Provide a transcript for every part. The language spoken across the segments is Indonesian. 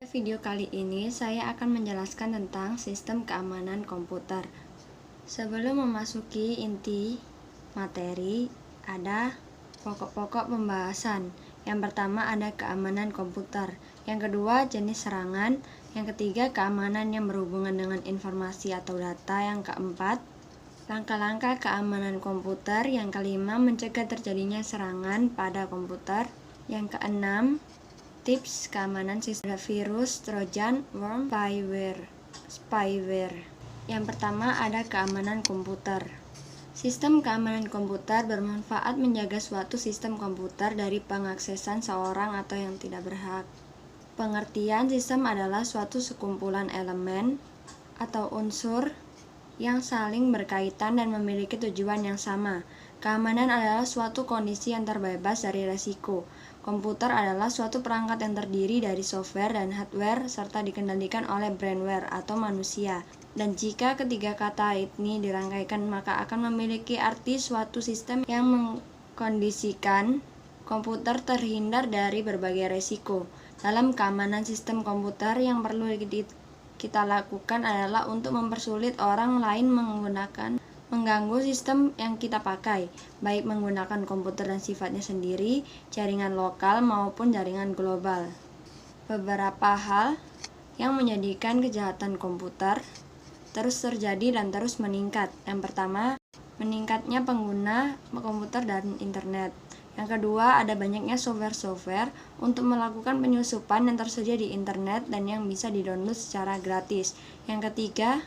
Video kali ini saya akan menjelaskan tentang sistem keamanan komputer. Sebelum memasuki inti materi, ada pokok-pokok pembahasan. Yang pertama ada keamanan komputer, yang kedua jenis serangan, yang ketiga keamanan yang berhubungan dengan informasi atau data, yang keempat langkah-langkah keamanan komputer, yang kelima mencegah terjadinya serangan pada komputer, yang keenam tips keamanan sistem virus, trojan, worm, spyware. Yang pertama ada keamanan komputer. Sistem keamanan komputer bermanfaat menjaga suatu sistem komputer dari pengaksesan seorang atau yang tidak berhak. Pengertian sistem adalah suatu sekumpulan elemen atau unsur yang saling berkaitan dan memiliki tujuan yang sama. Keamanan adalah suatu kondisi yang terbebas dari resiko. Komputer adalah suatu perangkat yang terdiri dari software dan hardware serta dikendalikan oleh brainware atau manusia. Dan jika ketiga kata ini dirangkaikan, maka akan memiliki arti suatu sistem yang mengkondisikan komputer terhindar dari berbagai resiko. Dalam keamanan sistem komputer, yang perlu kita lakukan adalah untuk mempersulit orang lain mengganggu sistem yang kita pakai, baik menggunakan komputer dan sifatnya sendiri, jaringan lokal maupun jaringan global. Beberapa hal yang menjadikan kejahatan komputer terus terjadi dan terus meningkat. Yang pertama, meningkatnya pengguna komputer dan internet. Yang kedua, ada banyaknya software untuk melakukan penyusupan yang tersedia di internet dan yang bisa di-download secara gratis. Yang ketiga,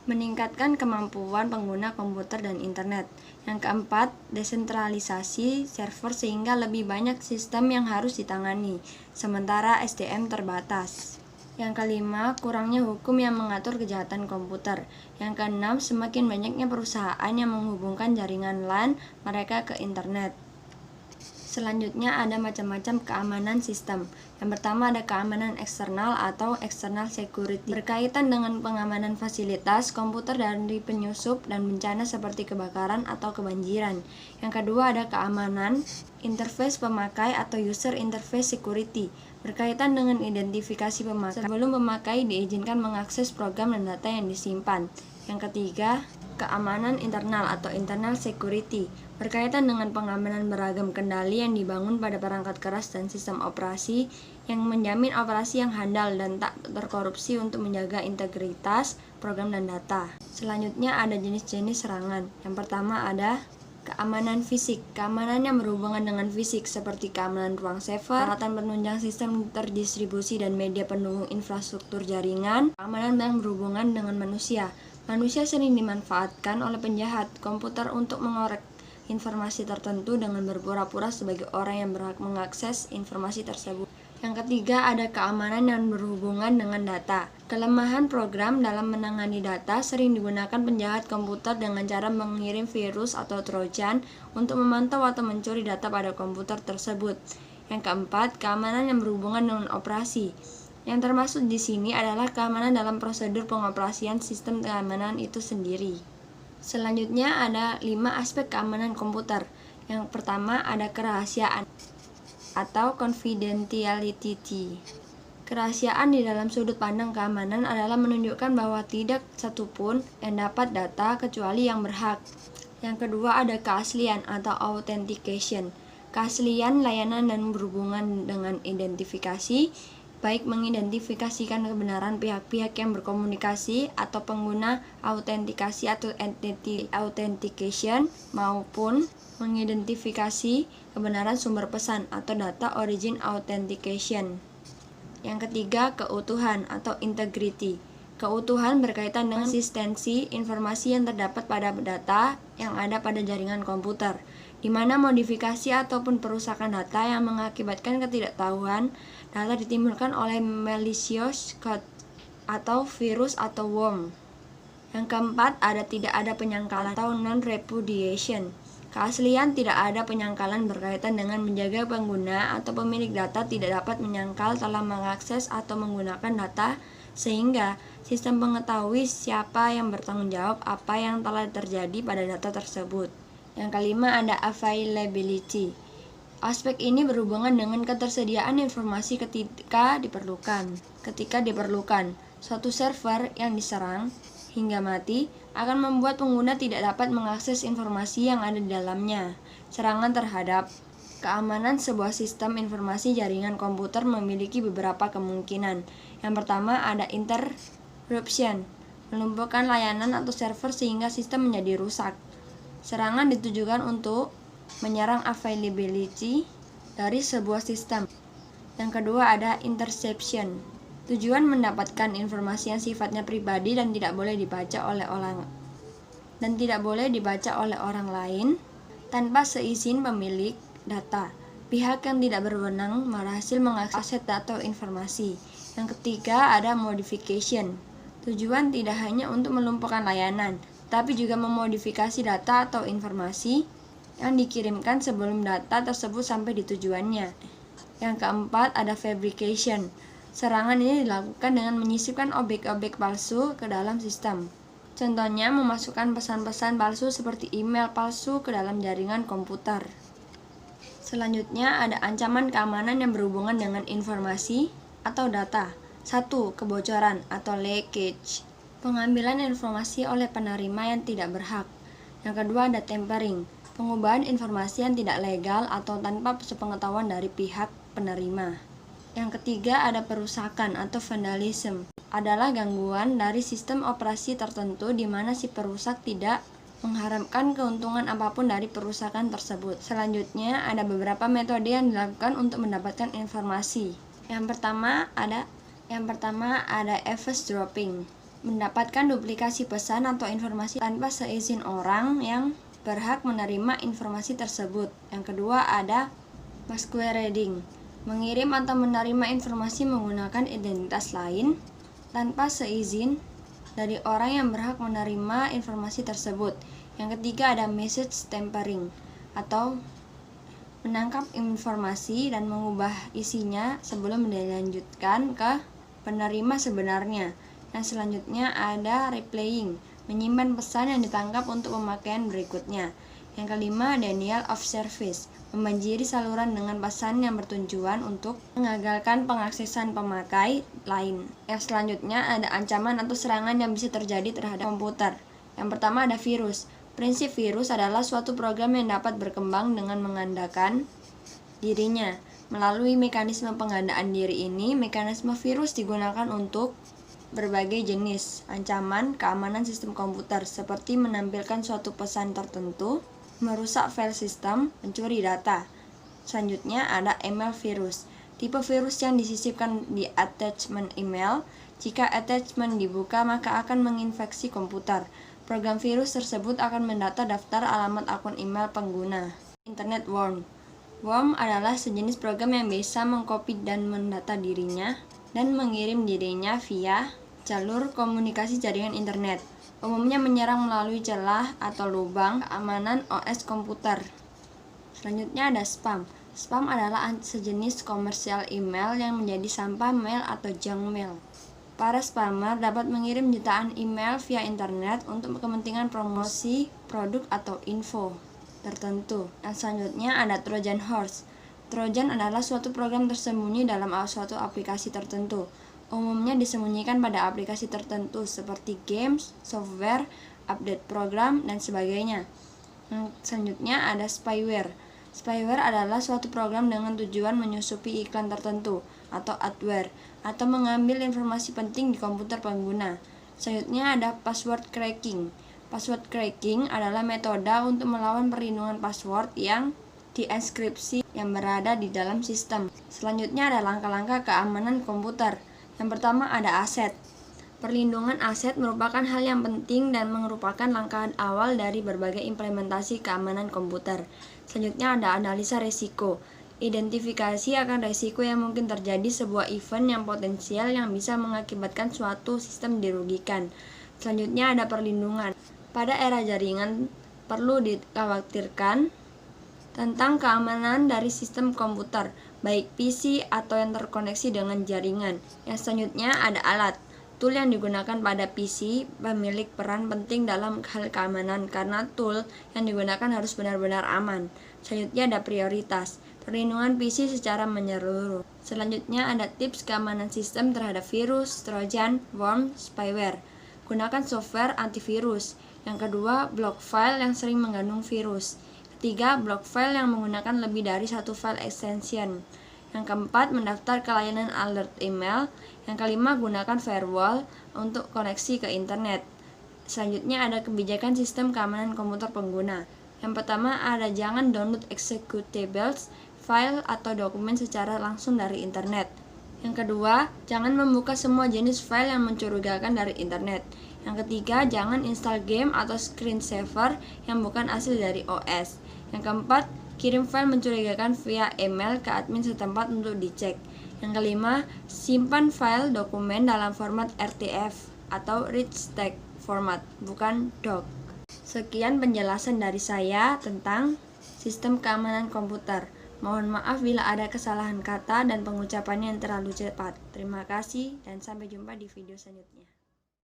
meningkatkan kemampuan pengguna komputer dan internet. Yang keempat, desentralisasi server sehingga lebih banyak sistem yang harus ditangani, sementara SDM terbatas. Yang kelima, kurangnya hukum yang mengatur kejahatan komputer. Yang keenam, semakin banyaknya perusahaan yang menghubungkan jaringan LAN mereka ke internet. Selanjutnya ada macam-macam keamanan sistem. Yang pertama ada keamanan eksternal atau external security, berkaitan dengan pengamanan fasilitas komputer dari penyusup dan bencana seperti kebakaran atau kebanjiran. Yang kedua ada keamanan interface pemakai atau user interface security, berkaitan dengan identifikasi pemakai sebelum pemakai diizinkan mengakses program dan data yang disimpan. Yang ketiga, keamanan internal atau internal security, berkaitan dengan pengamanan beragam kendali yang dibangun pada perangkat keras dan sistem operasi yang menjamin operasi yang handal dan tak terkorupsi untuk menjaga integritas program dan data. Selanjutnya ada jenis-jenis serangan. Yang pertama ada keamanan fisik, keamanan yang berhubungan dengan fisik seperti keamanan ruang server, peralatan penunjang sistem terdistribusi dan media pendukung infrastruktur jaringan, keamanan yang berhubungan dengan manusia. Manusia sering dimanfaatkan oleh penjahat komputer untuk mengorek informasi tertentu dengan berpura-pura sebagai orang yang berhak mengakses informasi tersebut. Yang ketiga ada keamanan yang berhubungan dengan data. Kelemahan program dalam menangani data sering digunakan penjahat komputer dengan cara mengirim virus atau trojan untuk memantau atau mencuri data pada komputer tersebut. Yang keempat, keamanan yang berhubungan dengan operasi. Yang termasuk di sini adalah keamanan dalam prosedur pengoperasian sistem keamanan itu sendiri. Selanjutnya ada 5 aspek keamanan komputer. Yang pertama ada kerahasiaan atau confidentiality. Kerahasiaan di dalam sudut pandang keamanan adalah menunjukkan bahwa tidak satupun yang dapat data kecuali yang berhak. Yang kedua ada keaslian atau authentication. Keaslian layanan dan berhubungan dengan identifikasi, baik mengidentifikasikan kebenaran pihak-pihak yang berkomunikasi atau pengguna autentikasi atau entity authentication, maupun mengidentifikasi kebenaran sumber pesan atau data origin authentication. Yang ketiga, keutuhan atau integrity. Keutuhan berkaitan dengan konsistensi informasi yang terdapat pada data yang ada pada jaringan komputer, di mana modifikasi ataupun perusakan data yang mengakibatkan ketidaktahuan data ditimbulkan oleh malicious code atau virus atau worm. Yang keempat, tidak ada penyangkalan atau non-repudiation. Keaslian tidak ada penyangkalan berkaitan dengan menjaga pengguna atau pemilik data tidak dapat menyangkal telah mengakses atau menggunakan data sehingga sistem mengetahui siapa yang bertanggung jawab apa yang telah terjadi pada data tersebut. Yang kelima ada availability. Aspek ini berhubungan dengan ketersediaan informasi ketika diperlukan. Ketika diperlukan, suatu server yang diserang hingga mati akan membuat pengguna tidak dapat mengakses informasi yang ada di dalamnya. Serangan terhadap keamanan sebuah sistem informasi jaringan komputer memiliki beberapa kemungkinan. Yang pertama ada interruption, melumpuhkan layanan atau server sehingga sistem menjadi rusak. Serangan ditujukan untuk menyerang availability dari sebuah sistem. Yang kedua ada interception. Tujuan mendapatkan informasi yang sifatnya pribadi dan tidak boleh dibaca oleh orang lain tanpa seizin pemilik data. Pihak yang tidak berwenang berhasil mengakses data atau informasi. Yang ketiga ada modification. Tujuan tidak hanya untuk melumpuhkan layanan, tapi juga memodifikasi data atau informasi yang dikirimkan sebelum data tersebut sampai di tujuannya. Yang keempat ada fabrication. Serangan ini dilakukan dengan menyisipkan objek-objek palsu ke dalam sistem. Contohnya memasukkan pesan-pesan palsu seperti email palsu ke dalam jaringan komputer. Selanjutnya ada ancaman keamanan yang berhubungan dengan informasi atau data. 1. Kebocoran atau leakage. Pengambilan informasi oleh penerima yang tidak berhak. Yang kedua ada tampering. Pengubahan informasi yang tidak legal atau tanpa sepengetahuan dari pihak penerima. Yang ketiga ada perusakan atau vandalism. Adalah gangguan dari sistem operasi tertentu di mana si perusak tidak mengharapkan keuntungan apapun dari perusakan tersebut. Selanjutnya ada beberapa metode yang dilakukan untuk mendapatkan informasi. Yang pertama ada eavesdropping. Mendapatkan duplikasi pesan atau informasi tanpa seizin orang yang berhak menerima informasi tersebut. Yang kedua ada masquerading. Mengirim atau menerima informasi menggunakan identitas lain tanpa seizin dari orang yang berhak menerima informasi tersebut. Yang ketiga ada message tampering atau menangkap informasi dan mengubah isinya sebelum dilanjutkan ke penerima sebenarnya. Dan selanjutnya ada replaying, menyimpan pesan yang ditangkap untuk pemakaian berikutnya. Yang kelima, denial of service, membanjiri saluran dengan pesan yang bertujuan untuk mengagalkan pengaksesan pemakai lain. Yang selanjutnya ada ancaman atau serangan yang bisa terjadi terhadap komputer. Yang pertama ada virus. Prinsip virus adalah suatu program yang dapat berkembang dengan mengandalkan dirinya. Melalui mekanisme penggandaan diri ini, mekanisme virus digunakan untuk berbagai jenis ancaman keamanan sistem komputer, seperti menampilkan suatu pesan tertentu, merusak file sistem, mencuri data. Selanjutnya ada email virus. Tipe virus yang disisipkan di attachment email. Jika attachment dibuka, maka akan menginfeksi komputer. Program virus tersebut akan mendata daftar alamat akun email pengguna. Internet worm. Worm adalah sejenis program yang bisa mengcopy dan mendata dirinya dan mengirim dirinya via jalur komunikasi jaringan internet. Umumnya menyerang melalui celah atau lubang keamanan OS komputer. Selanjutnya ada spam. Spam adalah sejenis komersial email yang menjadi sampah mail atau junk mail. Para spammer dapat mengirim jutaan email via internet untuk kepentingan promosi produk atau info tertentu. Dan selanjutnya ada Trojan horse. Trojan adalah suatu program tersembunyi dalam suatu aplikasi tertentu. Umumnya disembunyikan pada aplikasi tertentu seperti games, software, update program, dan sebagainya. Selanjutnya ada spyware. Spyware adalah suatu program dengan tujuan menyusupi iklan tertentu atau adware atau mengambil informasi penting di komputer pengguna. Selanjutnya ada password cracking. Password cracking adalah metode untuk melawan perlindungan password yang dienkripsi yang berada di dalam sistem. Selanjutnya ada langkah-langkah keamanan komputer. Yang pertama ada aset. Perlindungan aset merupakan hal yang penting dan merupakan langkah awal dari berbagai implementasi keamanan komputer. Selanjutnya ada analisa resiko. Identifikasi akan resiko yang mungkin terjadi sebuah event yang potensial yang bisa mengakibatkan suatu sistem dirugikan. Selanjutnya ada perlindungan. Pada era jaringan perlu dikhawatirkan tentang keamanan dari sistem komputer, baik PC atau yang terkoneksi dengan jaringan. Yang selanjutnya ada alat. Tool yang digunakan pada PC memiliki peran penting dalam hal keamanan karena tool yang digunakan harus benar-benar aman. Selanjutnya ada prioritas. perlindungan PC secara menyeluruh. Selanjutnya ada tips keamanan sistem terhadap virus, trojan, worm, spyware. Gunakan software antivirus. Yang kedua, block file yang sering mengandung virus. Ketiga, block file yang menggunakan lebih dari satu file extension. Yang keempat, mendaftar ke layanan alert email. Yang kelima, gunakan firewall untuk koneksi ke internet. Selanjutnya ada kebijakan sistem keamanan komputer pengguna. Yang pertama ada jangan download executables, file atau dokumen secara langsung dari internet. Yang kedua, jangan membuka semua jenis file yang mencurigakan dari internet. Yang ketiga, jangan install game atau screensaver yang bukan asli dari OS. Yang keempat, kirim file mencurigakan via email ke admin setempat untuk dicek. Yang kelima, simpan file dokumen dalam format RTF atau rich text format, bukan doc. Sekian penjelasan dari saya tentang sistem keamanan komputer. Mohon maaf bila ada kesalahan kata dan pengucapannya yang terlalu cepat. Terima kasih dan sampai jumpa di video selanjutnya.